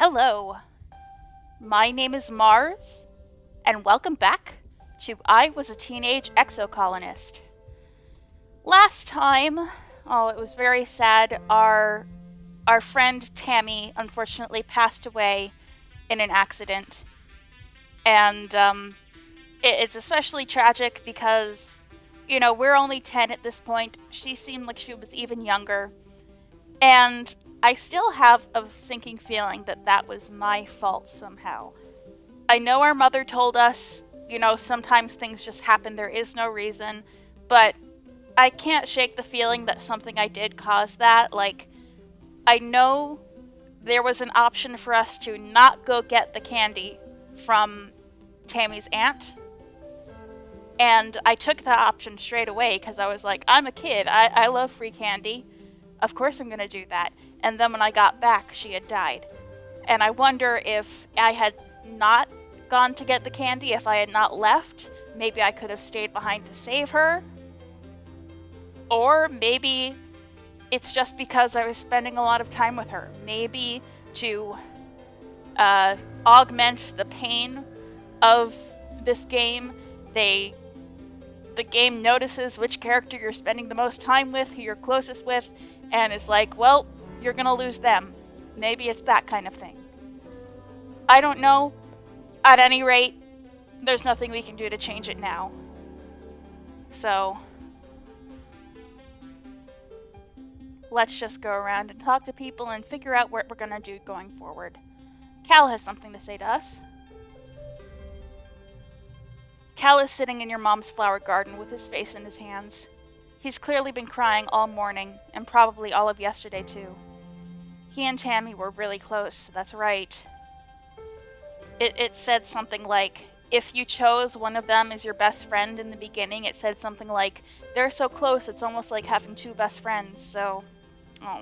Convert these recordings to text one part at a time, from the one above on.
Hello, my name is Marz, and welcome back to I Was a Teenage Exocolonist. Last time, it was very sad, our friend Tammy unfortunately passed away in an accident. And it's especially tragic because, we're only 10 at this point. She seemed like she was even younger. And I still have a sinking feeling that that was my fault somehow. I know our mother told us, sometimes things just happen, there is no reason, but I can't shake the feeling that something I did caused that. Like, I know there was an option for us to not go get the candy from Tammy's aunt, and I took that option straight away because I was like, I'm a kid, I love free candy. Of course I'm gonna do that. And then when I got back, she had died. And I wonder if I had not gone to get the candy, if I had not left, maybe I could have stayed behind to save her. Or maybe it's just because I was spending a lot of time with her. Maybe to augment the pain of this game, the game notices which character you're spending the most time with, who you're closest with, and is like, well, you're gonna lose them. Maybe it's that kind of thing. I don't know. At any rate, there's nothing we can do to change it now. So, let's just go around and talk to people and figure out what we're gonna do going forward. Cal has something to say to us. Cal is sitting in your mom's flower garden with his face in his hands. He's clearly been crying all morning, and probably all of yesterday too. He and Tammy were really close, that's right. It said something like, if you chose one of them as your best friend in the beginning, it said something like, they're so close it's almost like having two best friends, so... Oh.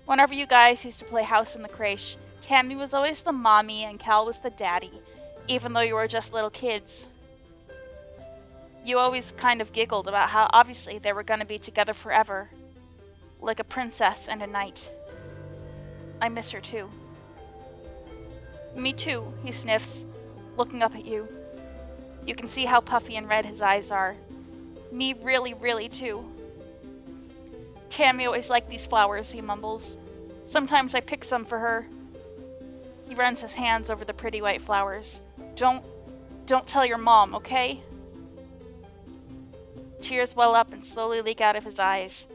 Whenever you guys used to play house in the creche, Tammy was always the mommy and Cal was the daddy, even though you were just little kids. You always kind of giggled about how obviously they were going to be together forever. Like a princess and a knight. I miss her too. Me too, he sniffs, looking up at you. You can see how puffy and red his eyes are. Me really, really too. Tammy always liked these flowers, he mumbles. Sometimes I pick some for her. He runs his hands over the pretty white flowers. Don't tell your mom, okay? Tears well up and slowly leak out of his eyes.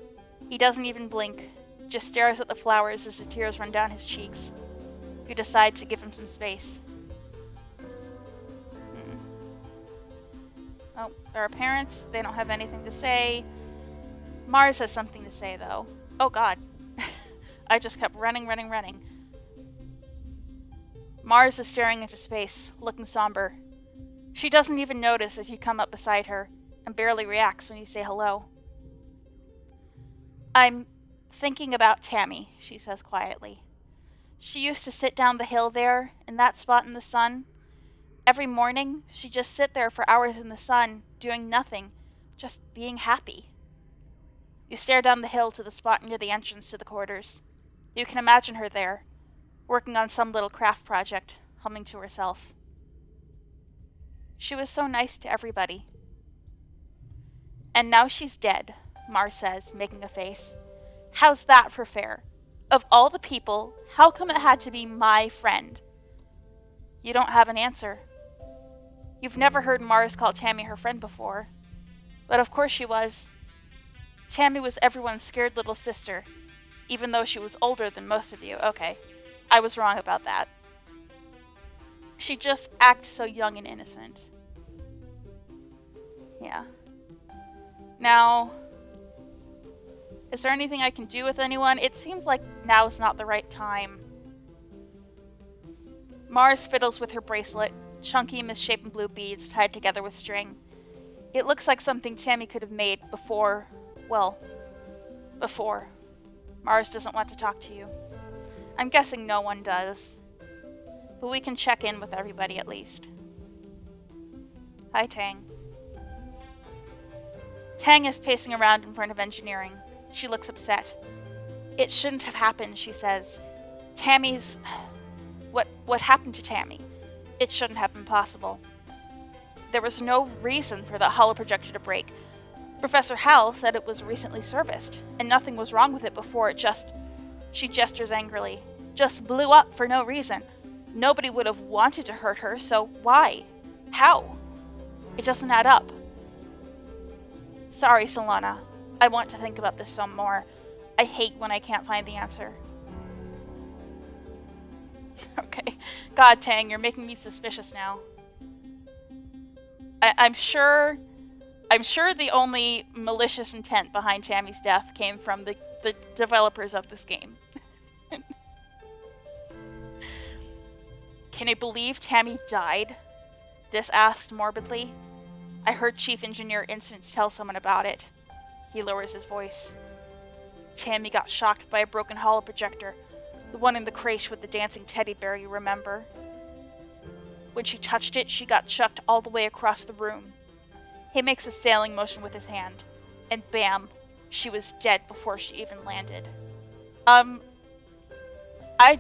He doesn't even blink, just stares at the flowers as the tears run down his cheeks. You decide to give him some space. Oh, there are parents. They don't have anything to say. Marz has something to say, though. Oh, God. I just kept running. Marz is staring into space, looking somber. She doesn't even notice as you come up beside her, and barely reacts when you say hello. I'm thinking about Tammy, she says quietly. She used to sit down the hill there, in that spot in the sun. Every morning, she'd just sit there for hours in the sun, doing nothing, just being happy. You stare down the hill to the spot near the entrance to the quarters. You can imagine her there, working on some little craft project, humming to herself. She was so nice to everybody. And now she's dead, Marz says, making a face. How's that for fair? Of all the people, how come it had to be my friend? You don't have an answer. You've never heard Marz call Tammy her friend before. But of course she was. Tammy was everyone's scared little sister, even though she was older than most of you. Okay, I was wrong about that. She just acts so young and innocent. Yeah. Now, is there anything I can do with anyone? It seems like now's not the right time. Marz fiddles with her bracelet, chunky misshapen blue beads tied together with string. It looks like something Tammy could have made before. Marz doesn't want to talk to you. I'm guessing no one does. But we can check in with everybody at least. Hi, Tang. Tang is pacing around in front of engineering. She looks upset. It shouldn't have happened, she says. Tammy's What happened to Tammy? It shouldn't have been possible. There was no reason for the holoprojector to break. Professor Hal said it was recently serviced, and nothing was wrong with it before it just... She gestures angrily. Just blew up for no reason. Nobody would have wanted to hurt her, so why? How? It doesn't add up. Sorry, Solana. I want to think about this some more. I hate when I can't find the answer. Okay. God, Tang, you're making me suspicious now. I'm sure the only malicious intent behind Tammy's death came from the developers of this game. Can I believe Tammy died? Dis asked morbidly. I heard Chief Engineer Instance tell someone about it. He lowers his voice. Tammy got shocked by a broken holoprojector. The one in the creche with the dancing teddy bear, you remember? When she touched it, she got chucked all the way across the room. He makes a sailing motion with his hand. And bam, she was dead before she even landed. I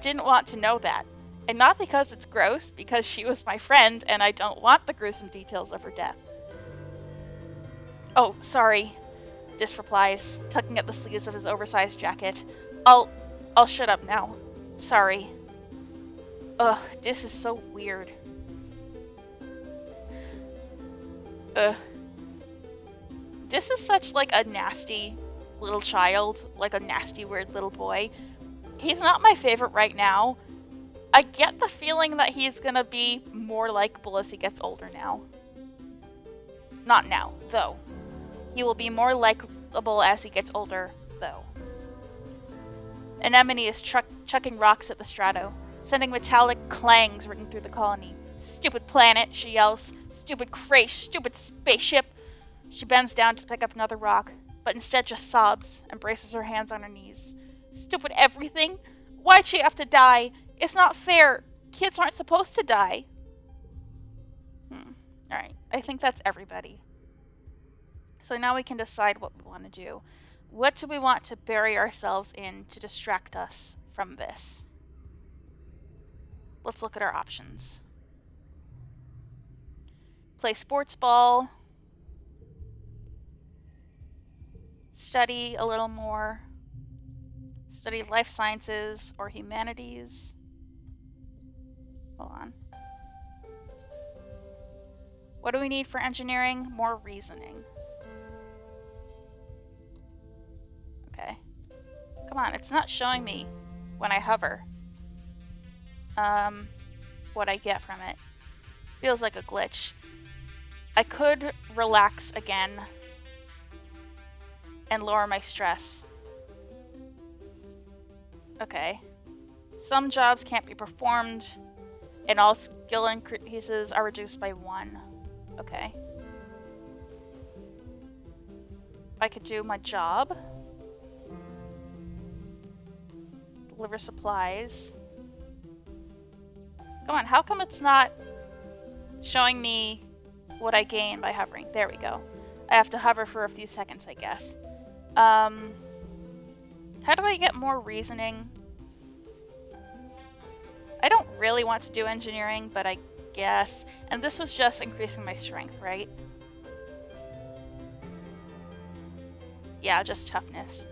didn't want to know that. And not because it's gross, because she was my friend and I don't want the gruesome details of her death. Oh, sorry, Dis replies, tugging at the sleeves of his oversized jacket. I'll shut up now. Sorry. Ugh, Dis is so weird. Dis is such like a nasty little child, like a nasty weird little boy. He's not my favorite right now. I get the feeling that he's gonna be more likable as he gets older now. Not now, though. He will be more likable as he gets older, though. Anemone is chucking rocks at the strato, sending metallic clangs ringing through the colony. Stupid planet, she yells. Stupid creche, stupid spaceship. She bends down to pick up another rock, but instead just sobs and braces her hands on her knees. Stupid everything? Why'd she have to die? It's not fair. Kids aren't supposed to die. Alright, I think that's everybody. So now we can decide what we want to do. What do we want to bury ourselves in to distract us from this? Let's look at our options. Play sports ball. Study a little more. Study life sciences or humanities. Hold on. What do we need for engineering? More reasoning. Okay. Come on, it's not showing me when I hover. What I get from it. Feels like a glitch. I could relax again and lower my stress. Okay. Some jobs can't be performed, and all skill increases are reduced by 1. Okay. I could do my job. Deliver supplies. Come on, how come it's not showing me what I gain by hovering? There we go. I have to hover for a few seconds, I guess. How do I get more reasoning? I don't really want to do engineering, but I guess. And this was just increasing my strength, right? Yeah, just toughness.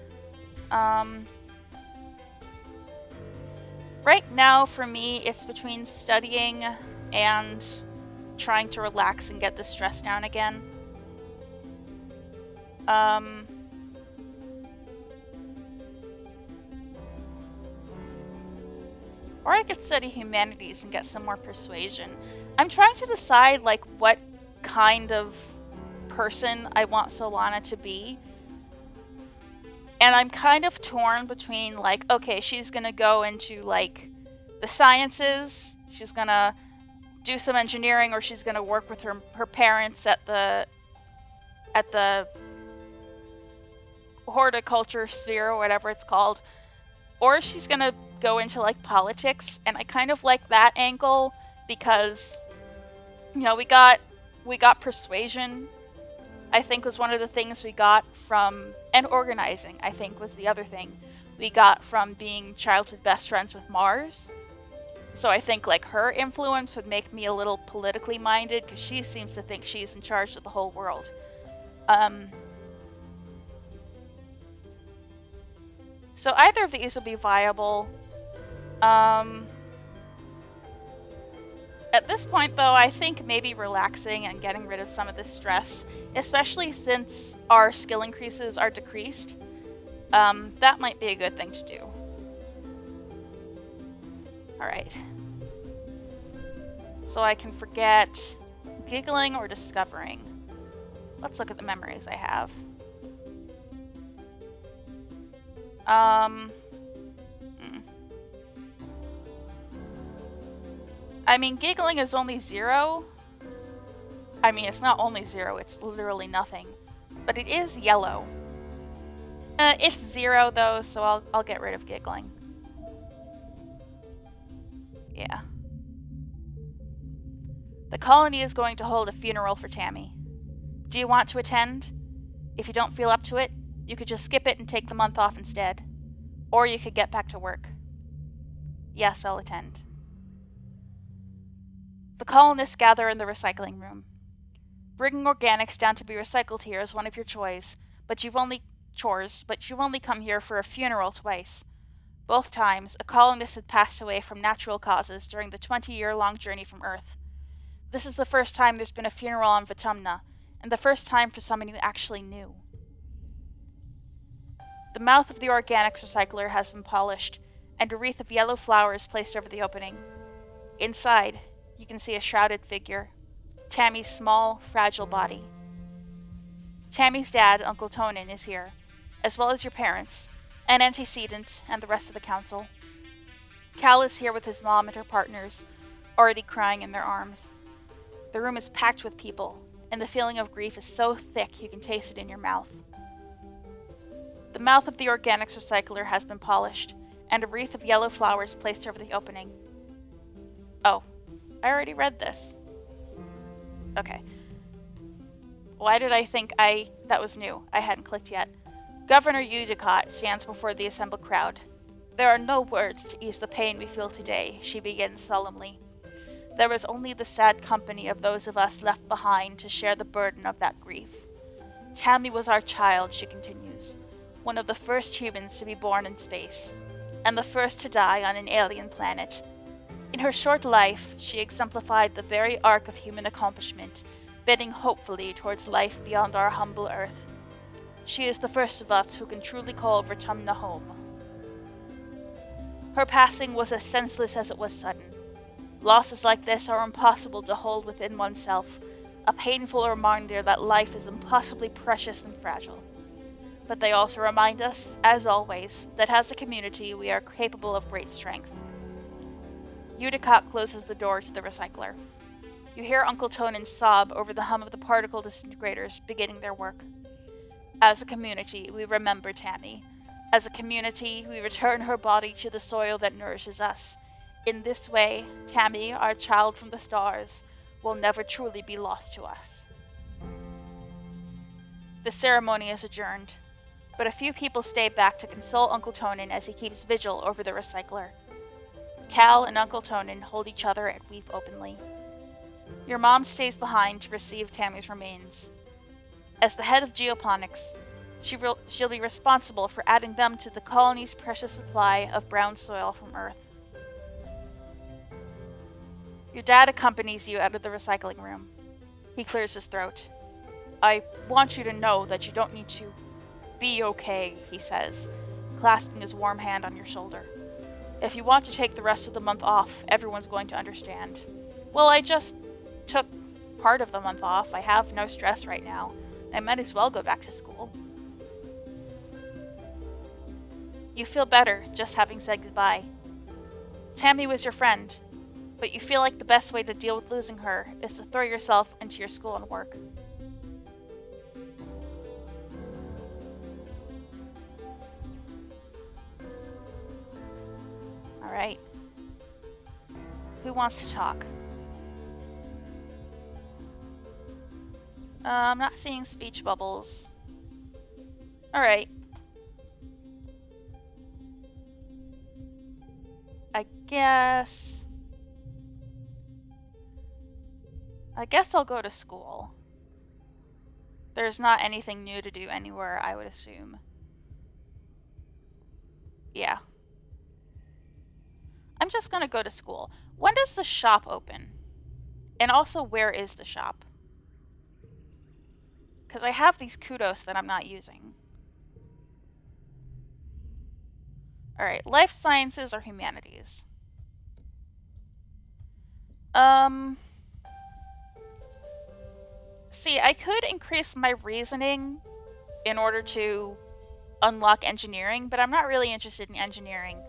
Right now, for me, it's between studying and trying to relax and get the stress down again. Or I could study humanities and get some more persuasion. I'm trying to decide, like, what kind of person I want Solana to be. And I'm kind of torn between, like, okay, she's gonna go into, like, the sciences, she's gonna do some engineering, or she's gonna work with her parents at the horticulture sphere, or whatever it's called. Or she's gonna go into, like, politics, and I kind of like that angle, because, you know, we got persuasion, I think, was one of the things we got from, and organizing, I think, was the other thing we got from being childhood best friends with Marz. So I think like her influence would make me a little politically minded because she seems to think she's in charge of the whole world. So either of these would be viable. At this point, though, I think maybe relaxing and getting rid of some of this stress, especially since our skill increases are decreased, that might be a good thing to do. Alright. So I can forget giggling or discovering. Let's look at the memories I have. I mean, giggling is only 0. I mean, it's not only 0, it's literally nothing. But it is yellow. It's 0 though, so I'll get rid of giggling. Yeah. The colony is going to hold a funeral for Tammy. Do you want to attend? If you don't feel up to it, you could just skip it and take the month off instead. Or you could get back to work. Yes, I'll attend. The colonists gather in the recycling room. Bringing organics down to be recycled here is one of your chores, but you've only come here for a funeral twice. Both times, a colonist had passed away from natural causes during the 20-year-long journey from Earth. This is the first time there's been a funeral on Vertumnalia, and the first time for someone you actually knew. The mouth of the organics recycler has been polished, and a wreath of yellow flowers placed over the opening. Inside, you can see a shrouded figure, Tammy's small, fragile body. Tammy's dad, Uncle Tonin, is here, as well as your parents, an antecedent, and the rest of the council. Cal is here with his mom and her partners, already crying in their arms. The room is packed with people, and the feeling of grief is so thick you can taste it in your mouth. The mouth of the organics recycler has been polished, and a wreath of yellow flowers placed over the opening. Oh, I already read this. Okay. Why did I think that was new? I hadn't clicked yet. Governor Udicott stands before the assembled crowd. There are no words to ease the pain we feel today, she begins solemnly. There is only the sad company of those of us left behind to share the burden of that grief. Tammy was our child, she continues, one of the first humans to be born in space, and the first to die on an alien planet. In her short life, she exemplified the very arc of human accomplishment, bending hopefully towards life beyond our humble Earth. She is the first of us who can truly call Vertumnalia home. Her passing was as senseless as it was sudden. Losses like this are impossible to hold within oneself, a painful reminder that life is impossibly precious and fragile. But they also remind us, as always, that as a community we are capable of great strength. Udicott closes the door to the recycler. You hear Uncle Tonin sob over the hum of the particle disintegrators beginning their work. As a community, we remember Tammy. As a community, we return her body to the soil that nourishes us. In this way, Tammy, our child from the stars, will never truly be lost to us. The ceremony is adjourned, but a few people stay back to console Uncle Tonin as he keeps vigil over the recycler. Cal and Uncle Tonin hold each other and weep openly. Your mom stays behind to receive Tammy's remains. As the head of geoponics, she'll be responsible for adding them to the colony's precious supply of brown soil from Earth. Your dad accompanies you out of the recycling room. He clears his throat. I want you to know that you don't need to be okay, he says, clasping his warm hand on your shoulder. If you want to take the rest of the month off, everyone's going to understand. Well, I just took part of the month off. I have no stress right now. I might as well go back to school. You feel better just having said goodbye. Tammy was your friend, but you feel like the best way to deal with losing her is to throw yourself into your school and work. Alright. Who wants to talk? I'm not seeing speech bubbles. Alright. I guess I guess I'll go to school. There's not anything new to do anywhere, I would assume. Yeah. I'm just gonna go to school. When does the shop open? And also, where is the shop? Because I have these kudos that I'm not using. Alright, life sciences or humanities? See, I could increase my reasoning in order to unlock engineering, but I'm not really interested in engineering.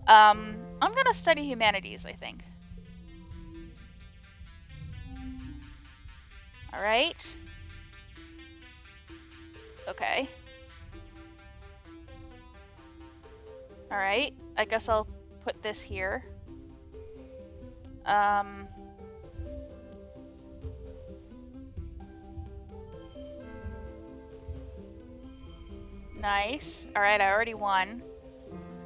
I'm gonna study humanities, I think. Alright. Okay. Alright, I guess I'll put this here. Nice. Alright, I already won.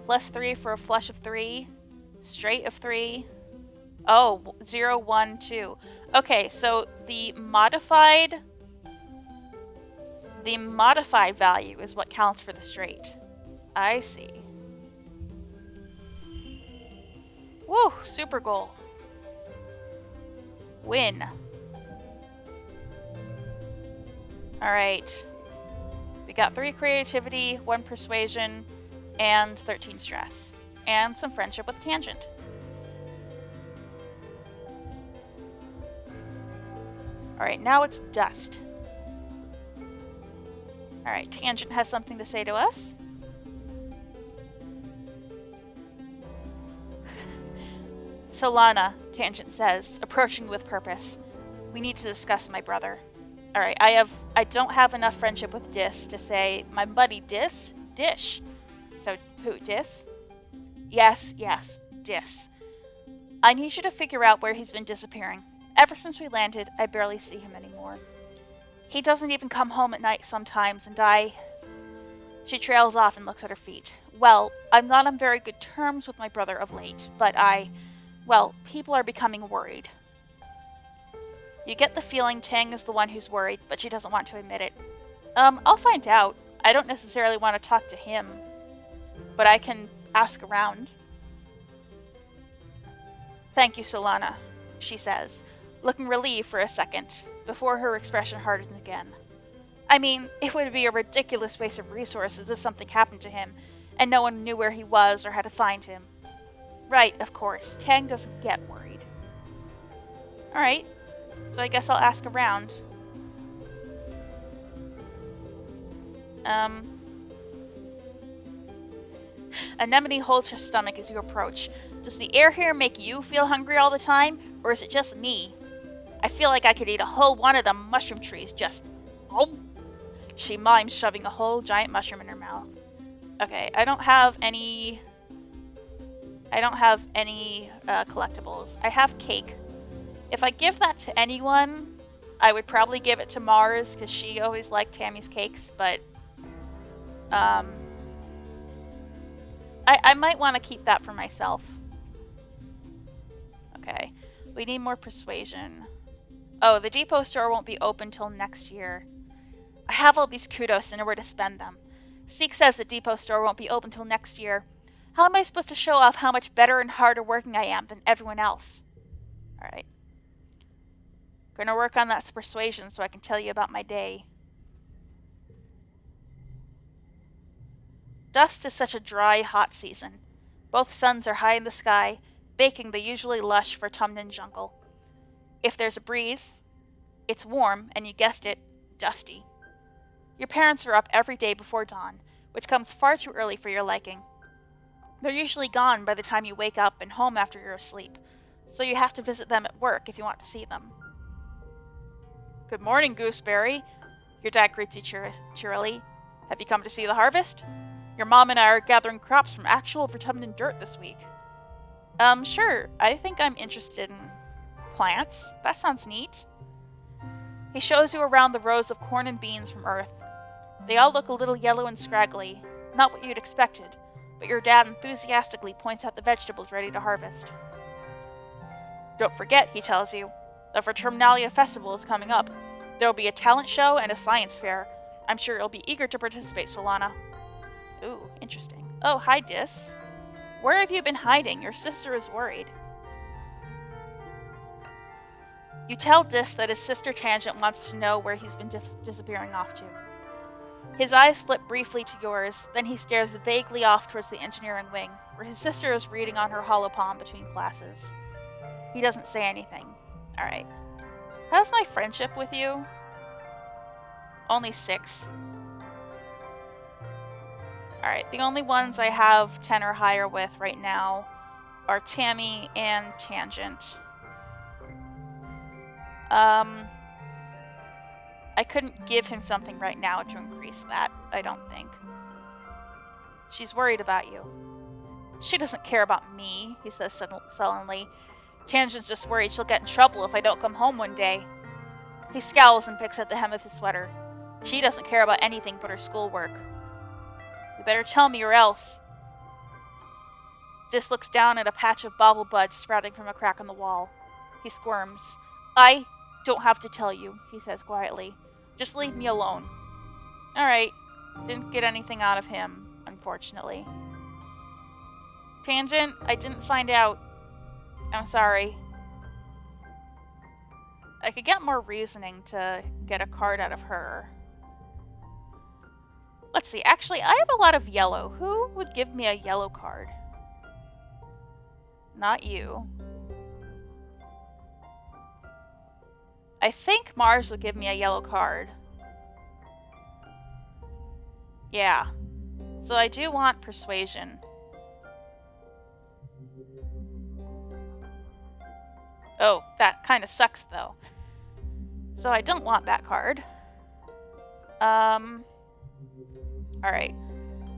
+3 for a flush of 3. Straight of 3. Oh, 0, 1, 2. Okay, so the modified value is what counts for the straight. I see. Woo, super goal. Win. Alright. We got 3 creativity, 1 persuasion, and 13 stress. And some friendship with Tangent. Alright, now it's Dust. Alright, Tangent has something to say to us. Solana, Tangent says, approaching with purpose. We need to discuss my brother. Alright, I don't have enough friendship with Dis to say my buddy Dish. So, who, Dis? Yes, Dis. I need you to figure out where he's been disappearing. Ever since we landed, I barely see him anymore. He doesn't even come home at night sometimes, and She trails off and looks at her feet. Well, I'm not on very good terms with my brother of late, but people are becoming worried. You get the feeling Tang is the one who's worried, but she doesn't want to admit it. I'll find out. I don't necessarily want to talk to him, but I can ask around. Thank you, Solana, she says, looking relieved for a second, before her expression hardened again. I mean, it would be a ridiculous waste of resources if something happened to him, and no one knew where he was or how to find him. Right, of course. Tang doesn't get worried. Alright, so I guess I'll ask around. Anemone holds her stomach as you approach. Does the air here make you feel hungry all the time, or is it just me? I feel like I could eat a whole one of the mushroom trees just... Oh! She mimes shoving a whole giant mushroom in her mouth. Okay, I don't have any collectibles. I have cake. If I give that to anyone, I would probably give it to Marz, because she always liked Tammy's cakes, but... I might want to keep that for myself. Okay. We need more persuasion. Oh, the depot store won't be open till next year. I have all these kudos and nowhere to spend them. Seek says the depot store won't be open till next year. How am I supposed to show off how much better and harder working I am than everyone else? Alright. Gonna work on that persuasion so I can tell you about my day. Dust is such a dry, hot season. Both suns are high in the sky, baking the usually lush Vertumnalia jungle. If there's a breeze, it's warm, and you guessed it, dusty. Your parents are up every day before dawn, which comes far too early for your liking. They're usually gone by the time you wake up and home after you're asleep, so you have to visit them at work if you want to see them. Good morning, Gooseberry. Your dad greets you cheerily. Have you come to see the harvest? Your mom and I are gathering crops from actual Vertumnalia dirt this week. Sure. I think I'm interested in plants. That sounds neat. He shows you around the rows of corn and beans from Earth. They all look a little yellow and scraggly, not what you'd expected, but your dad enthusiastically points out the vegetables ready to harvest. Don't forget, he tells you, The Vertumnalia festival is coming up. There will be a talent show and a science fair. I'm sure you'll be eager to participate, Solana. Ooh, interesting. Oh, hi, Dis. Where have you been hiding? Your sister is worried. You tell Dis that his sister Tangent wants to know where he's been disappearing off to. His eyes flip briefly to yours, then he stares vaguely off towards the engineering wing, where his sister is reading on her holopalm between classes. He doesn't say anything. Alright. How's my friendship with you? Only 6. Alright, the only ones I have 10 or higher with right now are Tammy and Tangent. I couldn't give him something right now to increase that, I don't think. She's worried about you. She doesn't care about me, he says sullenly. Tangent's just worried she'll get in trouble if I don't come home one day. He scowls and picks at the hem of his sweater. She doesn't care about anything but her schoolwork. You better tell me or else. Dis looks down at a patch of bauble buds sprouting from a crack in the wall. He squirms. I don't have to tell you, he says quietly. Just leave me alone. Alright. Didn't get anything out of him, unfortunately. Tangent, I didn't find out. I'm sorry. I could get more reasoning to get a card out of her. Let's see. Actually, I have a lot of yellow. Who would give me a yellow card? Not you. I think Marz would give me a yellow card. Yeah. So I do want persuasion. Oh, that kind of sucks, though. So I don't want that card. Alright.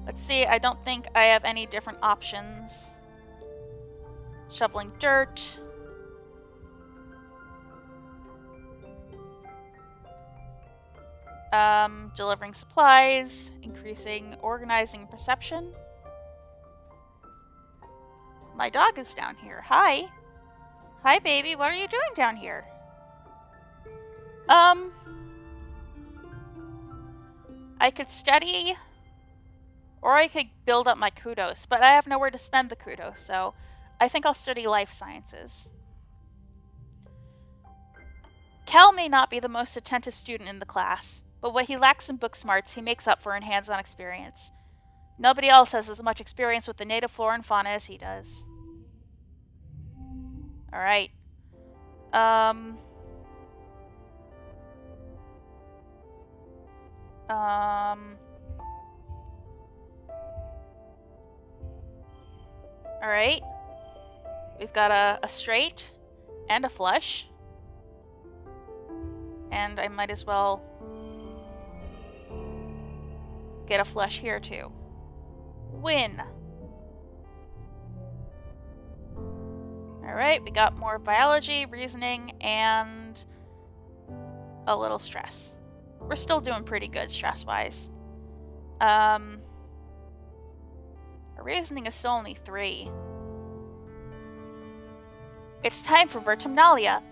Let's see, I don't think I have any different options. Shoveling dirt. Delivering supplies. Increasing organizing perception. My dog is down here. Hi. Hi, baby. What are you doing down here? I could study, or I could build up my kudos, but I have nowhere to spend the kudos, so I think I'll study life sciences. Cal may not be the most attentive student in the class, but what he lacks in book smarts, he makes up for in hands-on experience. Nobody else has as much experience with the native flora and fauna as he does. Alright. Alright. We've got a straight and a flush. And I might as well get a flush here too. Win! Alright, we got more biology, reasoning, and a little stress. We're still doing pretty good stress-wise. Our reasoning is still only 3. It's time for Vertumnalia.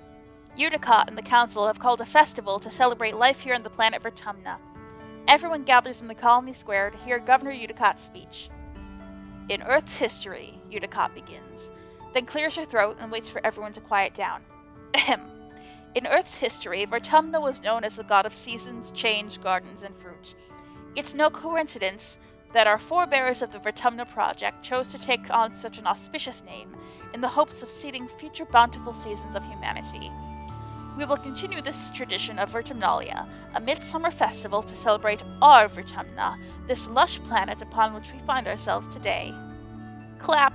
Utica and the council have called a festival to celebrate life here on the planet Vertumna. Everyone gathers in the colony square to hear Governor Uticot's speech. In Earth's history, Uticot begins, then clears her throat and waits for everyone to quiet down. Ahem. In Earth's history, Vertumna was known as the god of seasons, change, gardens, and fruit. It's no coincidence that our forebears of the Vertumna project chose to take on such an auspicious name in the hopes of seeding future bountiful seasons of humanity. We will continue this tradition of Vertumnalia, a midsummer festival to celebrate our Vertumna, this lush planet upon which we find ourselves today. Clap!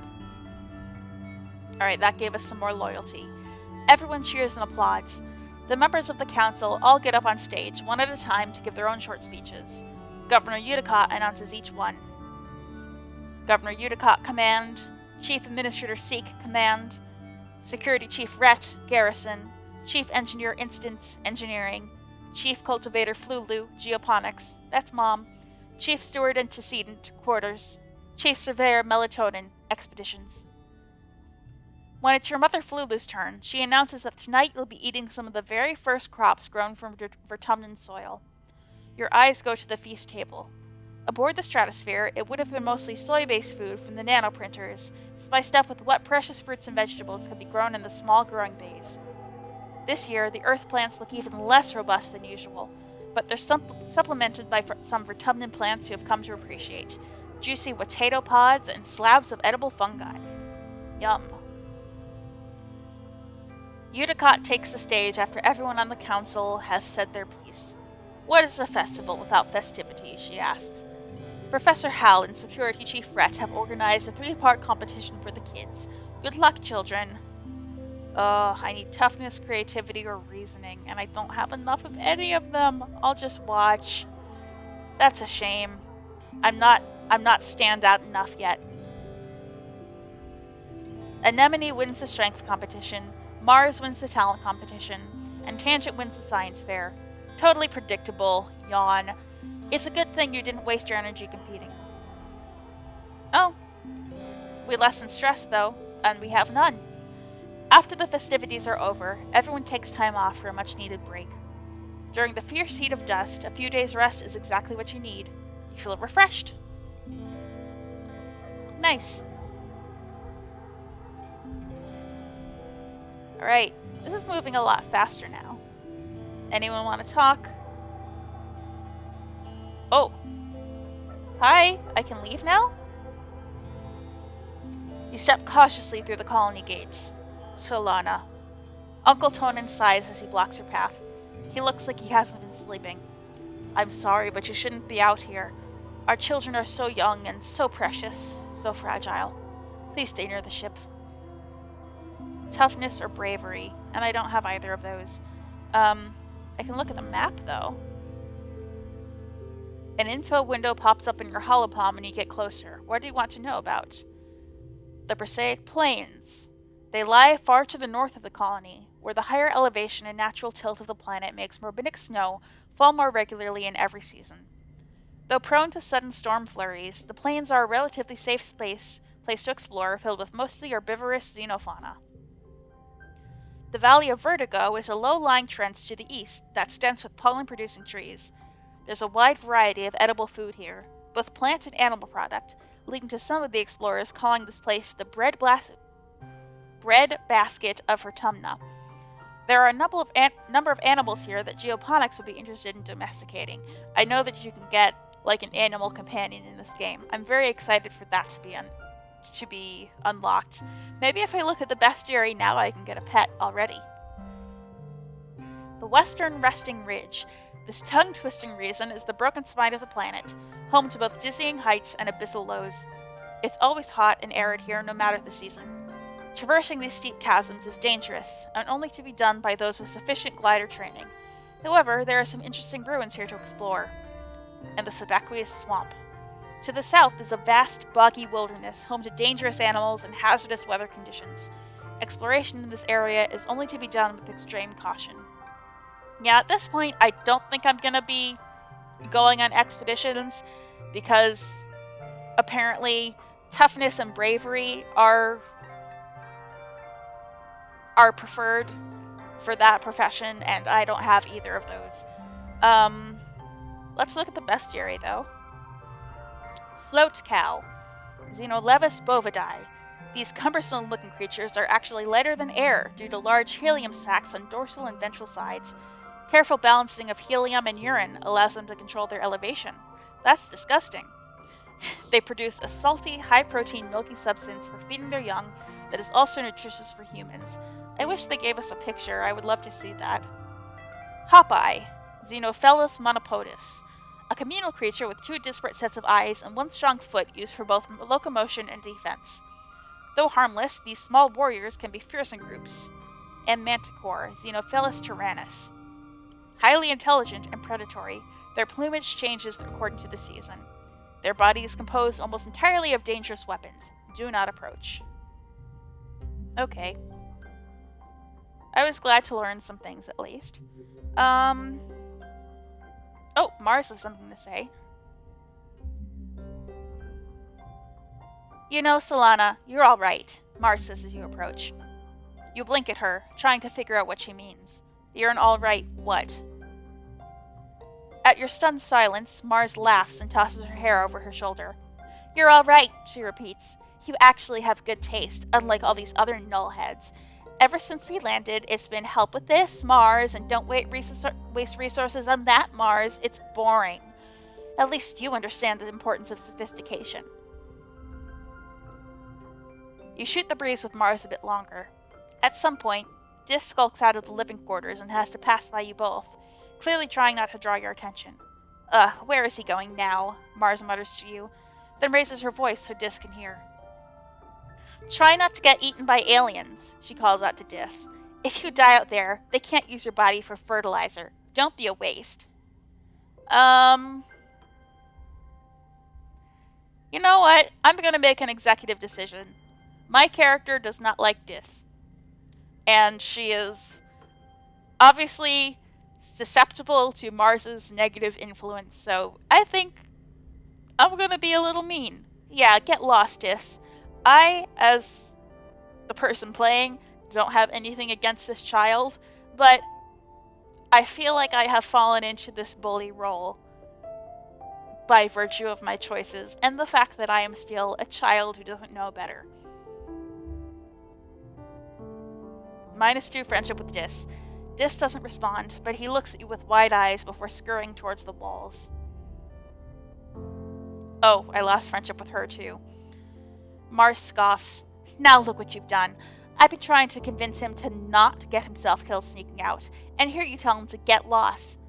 Alright, that gave us some more loyalty. Everyone cheers and applauds. The members of the council all get up on stage, one at a time, to give their own short speeches. Governor Uticot announces each one. Governor Uticot, command. Chief Administrator Seek, command. Security Chief Rhett, garrison. Chief Engineer Instance, engineering. Chief Cultivator Flulu, geoponics. That's Mom. Chief Steward Antecedent, quarters. Chief Surveyor Melatonin, expeditions. When it's your mother Flulu's turn, she announces that tonight you'll be eating some of the very first crops grown from Vertumnan soil. Your eyes go to the feast table. Aboard the Stratosphere, it would have been mostly soy-based food from the nanoprinters, spiced up with what precious fruits and vegetables could be grown in the small growing bays. This year, the earth plants look even less robust than usual, but they're supplemented by some Vertumnan plants you have come to appreciate. Juicy potato pods and slabs of edible fungi. Yum. Udicott takes the stage after everyone on the council has said their piece. What is a festival without festivity, she asks. Professor Hal and Security Chief Rhett have organized a 3-part competition for the kids. Good luck, children. I need toughness, creativity, or reasoning, and I don't have enough of any of them. I'll just watch. That's a shame. I'm not standout enough yet. Anemone wins the strength competition, Marz wins the talent competition, and Tangent wins the science fair. Totally predictable. Yawn. It's a good thing you didn't waste your energy competing. Oh. We lessen stress, though, and we have none. After the festivities are over, everyone takes time off for a much-needed break. During the fierce heat of dust, a few days' rest is exactly what you need. You feel refreshed. Nice. Alright, this is moving a lot faster now. Anyone want to talk? Oh. Hi, I can leave now? You step cautiously through the colony gates. Solana. Uncle Tonin sighs as he blocks your path. He looks like he hasn't been sleeping. I'm sorry, but you shouldn't be out here. Our children are so young and so precious, so fragile. Please stay near the ship. Toughness or bravery, and I don't have either of those. I can look at the map, though. An info window pops up in your holopalm when you get closer. What do you want to know about? The Persaic Plains. They lie far to the north of the colony, where the higher elevation and natural tilt of the planet makes morbidic snow fall more regularly in every season. Though prone to sudden storm flurries, the plains are a relatively safe place to explore, filled with mostly herbivorous xenofauna. The Valley of Vertigo is a low-lying trench to the east that's dense with pollen-producing trees. There's a wide variety of edible food here, both plant and animal product, leading to some of the explorers calling this place the bread basket of Vertumna. There are a number of animals here that geoponics would be interested in domesticating. I know that you can get like an animal companion in this game. I'm very excited for that to be unlocked. Maybe if I look at the bestiary now, I can get a pet already. The Western Resting Ridge. This tongue-twisting reason is the broken spine of the planet, home to both dizzying heights and abyssal lows. It's always hot and arid here, no matter the season. Traversing these steep chasms is dangerous, and only to be done by those with sufficient glider training. However, there are some interesting ruins here to explore. And the Sebaqueous Swamp. To the south is a vast, boggy wilderness, home to dangerous animals and hazardous weather conditions. Exploration in this area is only to be done with extreme caution. Yeah, at this point, I don't think I'm gonna be going on expeditions, because apparently toughness and bravery are preferred for that profession, and I don't have either of those. Let's look at the bestiary, though. Float cow. Xenolevis bovidae. These cumbersome-looking creatures are actually lighter than air due to large helium sacs on dorsal and ventral sides. Careful balancing of helium and urine allows them to control their elevation. That's disgusting. They produce a salty, high-protein, milky substance for feeding their young that is also nutritious for humans. I wish they gave us a picture. I would love to see that. Hopeye. Xenophilus monopodus. A communal creature with 2 disparate sets of eyes and 1 strong foot used for both locomotion and defense. Though harmless, these small warriors can be fierce in groups. And Manticore, Xenophilus tyrannus. Highly intelligent and predatory, their plumage changes according to the season. Their body is composed almost entirely of dangerous weapons. Do not approach. Okay. I was glad to learn some things, at least. Oh, Marz has something to say. You know, Solana, you're all right, Marz says as you approach. You blink at her, trying to figure out what she means. You're an alright what? At your stunned silence, Marz laughs and tosses her hair over her shoulder. You're alright, she repeats. You actually have good taste, unlike all these other nullheads. Ever since we landed, it's been help with this, Marz, and don't waste resources on that, Marz. It's boring. At least you understand the importance of sophistication. You shoot the breeze with Marz a bit longer. At some point, Dis skulks out of the living quarters and has to pass by you both, clearly trying not to draw your attention. Where is he going now? Marz mutters to you, then raises her voice so Dis can hear. Try not to get eaten by aliens, she calls out to Dis. If you die out there, they can't use your body for fertilizer. Don't be a waste. You know what? I'm gonna make an executive decision. My character does not like Dis. And she is obviously susceptible to Marz's negative influence, so I think I'm gonna be a little mean. Yeah, get lost, Dis. I, as the person playing, don't have anything against this child, but I feel like I have fallen into this bully role by virtue of my choices and the fact that I am still a child who doesn't know better. -2 friendship with Dis. Dis doesn't respond, but he looks at you with wide eyes before scurrying towards the walls. Oh, I lost friendship with her too. Marz scoffs. Now look what you've done. I've been trying to convince him to not get himself killed sneaking out, and here you tell him to get lost.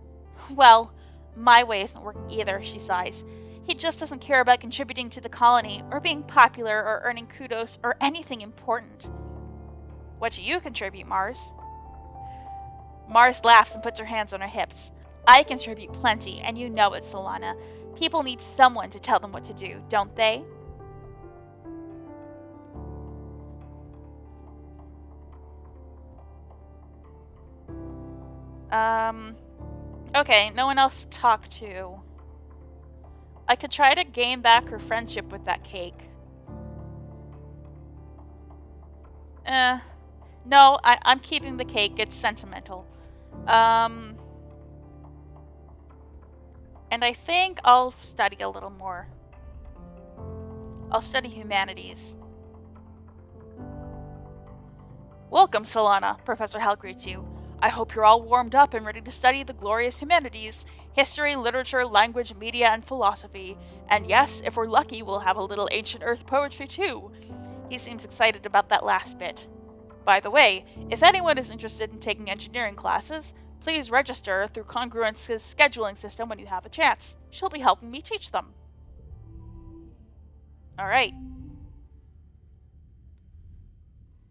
Well, my way isn't working either, she sighs. He just doesn't care about contributing to the colony, or being popular, or earning kudos, or anything important. What do you contribute, Marz? Marz laughs and puts her hands on her hips. I contribute plenty, and you know it, Solana. People need someone to tell them what to do, don't they? Okay, no one else to talk to. I could try to gain back her friendship with that cake. No, I'm keeping the cake. It's sentimental. And I think I'll study a little more. I'll study humanities. Welcome, Solana, Professor Hal greets you. I hope you're all warmed up and ready to study the glorious humanities, history, literature, language, media, and philosophy. And yes, if we're lucky, we'll have a little ancient Earth poetry too. He seems excited about that last bit. By the way, if anyone is interested in taking engineering classes, please register through Congruence's scheduling system when you have a chance. She'll be helping me teach them. Alright.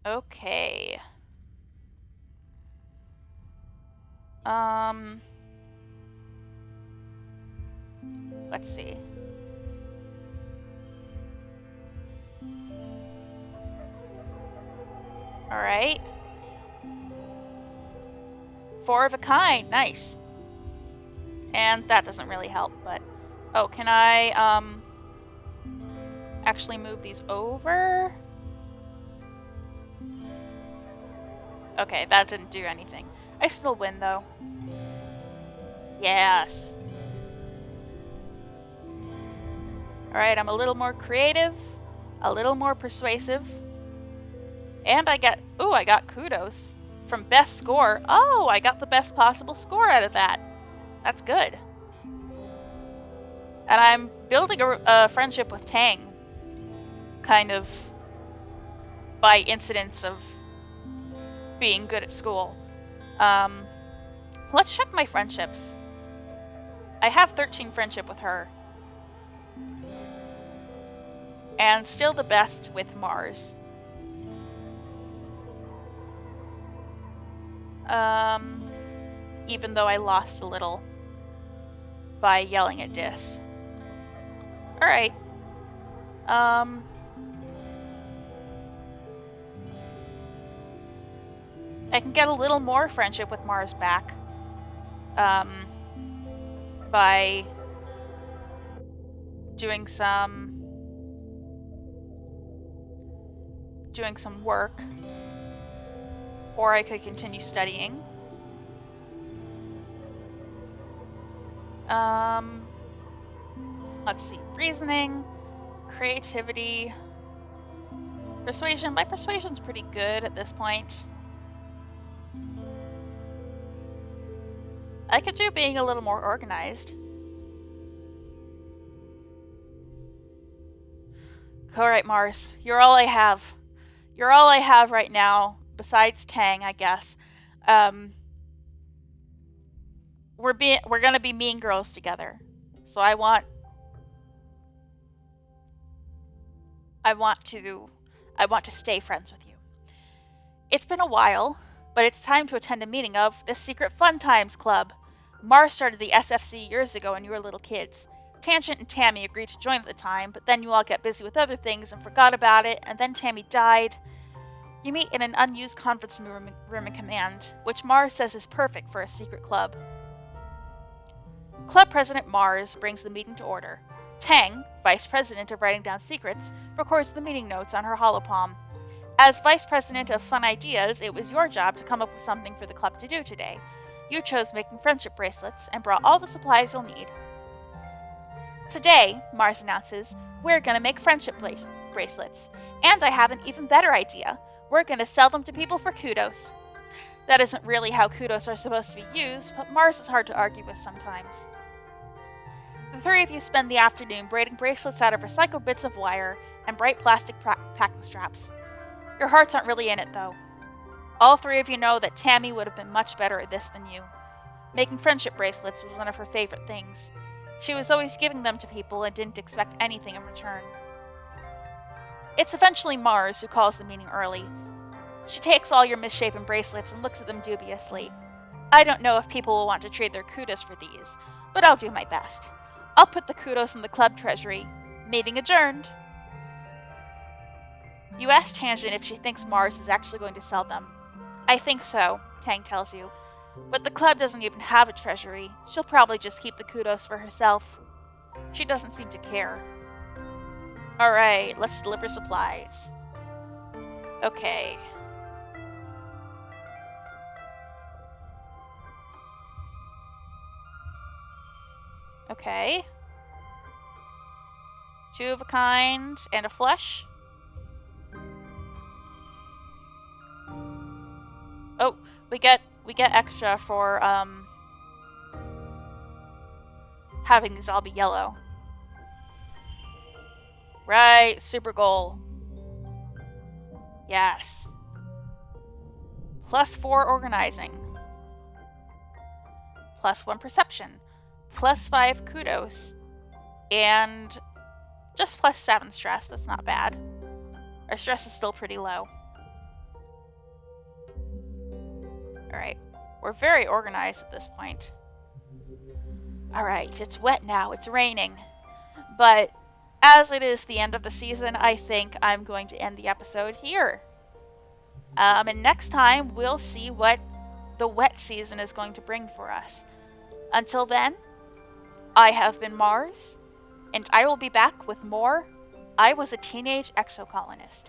Okay. Let's see. Alright. 4 of a kind, nice. And that doesn't really help, but... Oh, can I, actually move these over? Okay, that didn't do anything. I still win, though. Yes. Alright, I'm a little more creative, a little more persuasive. And I got kudos from best score. Oh, I got the best possible score out of that. That's good. And I'm building a friendship with Tang. Kind of by incidence of being good at school. Let's check my friendships. I have 13 friendship with her. And still the best with Marz. Even though I lost a little by yelling at Dis. Alright. I can get a little more friendship with Marz back. By doing some work. Or I could continue studying. Let's see. Reasoning, creativity, persuasion. My persuasion's pretty good at this point. I could do being a little more organized. Alright, Marz. You're all I have. You're all I have right now, besides Tang, I guess. We're gonna be mean girls together. So I want to stay friends with you. It's been a while, but it's time to attend a meeting of the Secret Fun Times Club. Marz started the SFC years ago when you were little kids. Tangent and Tammy agreed to join at the time, but then you all got busy with other things and forgot about it, and then Tammy died. You meet in an unused conference room in command, which Marz says is perfect for a secret club. Club President Marz brings the meeting to order. Tang, Vice President of Writing Down Secrets, records the meeting notes on her holopalm. As Vice President of Fun Ideas, it was your job to come up with something for the club to do today. You chose making friendship bracelets and brought all the supplies you'll need. Today, Marz announces, we're gonna make friendship bracelets. And I have an even better idea. We're gonna sell them to people for kudos. That isn't really how kudos are supposed to be used, but Marz is hard to argue with sometimes. The three of you spend the afternoon braiding bracelets out of recycled bits of wire and bright plastic packing straps. Your hearts aren't really in it, though. All three of you know that Tammy would have been much better at this than you. Making friendship bracelets was one of her favorite things. She was always giving them to people and didn't expect anything in return. It's eventually Marz who calls the meeting early. She takes all your misshapen bracelets and looks at them dubiously. I don't know if people will want to trade their kudos for these, but I'll do my best. I'll put the kudos in the club treasury. Meeting adjourned. You ask Tangent if she thinks Marz is actually going to sell them. I think so, Tang tells you. But the club doesn't even have a treasury. She'll probably just keep the kudos for herself. She doesn't seem to care. Alright, let's deliver supplies. Okay. Okay. 2 of a kind and a flush. Oh, we get extra for having these all be yellow. Right, super goal. Yes. +4 organizing. +1 perception. +5 kudos. And just +7 stress. That's not bad. Our stress is still pretty low. Alright. We're very organized at this point. Alright, it's wet now. It's raining. But as it is the end of the season, I think I'm going to end the episode here. And next time, we'll see what the wet season is going to bring for us. Until then, I have been Marz, and I will be back with more I Was a Teenage Exocolonist.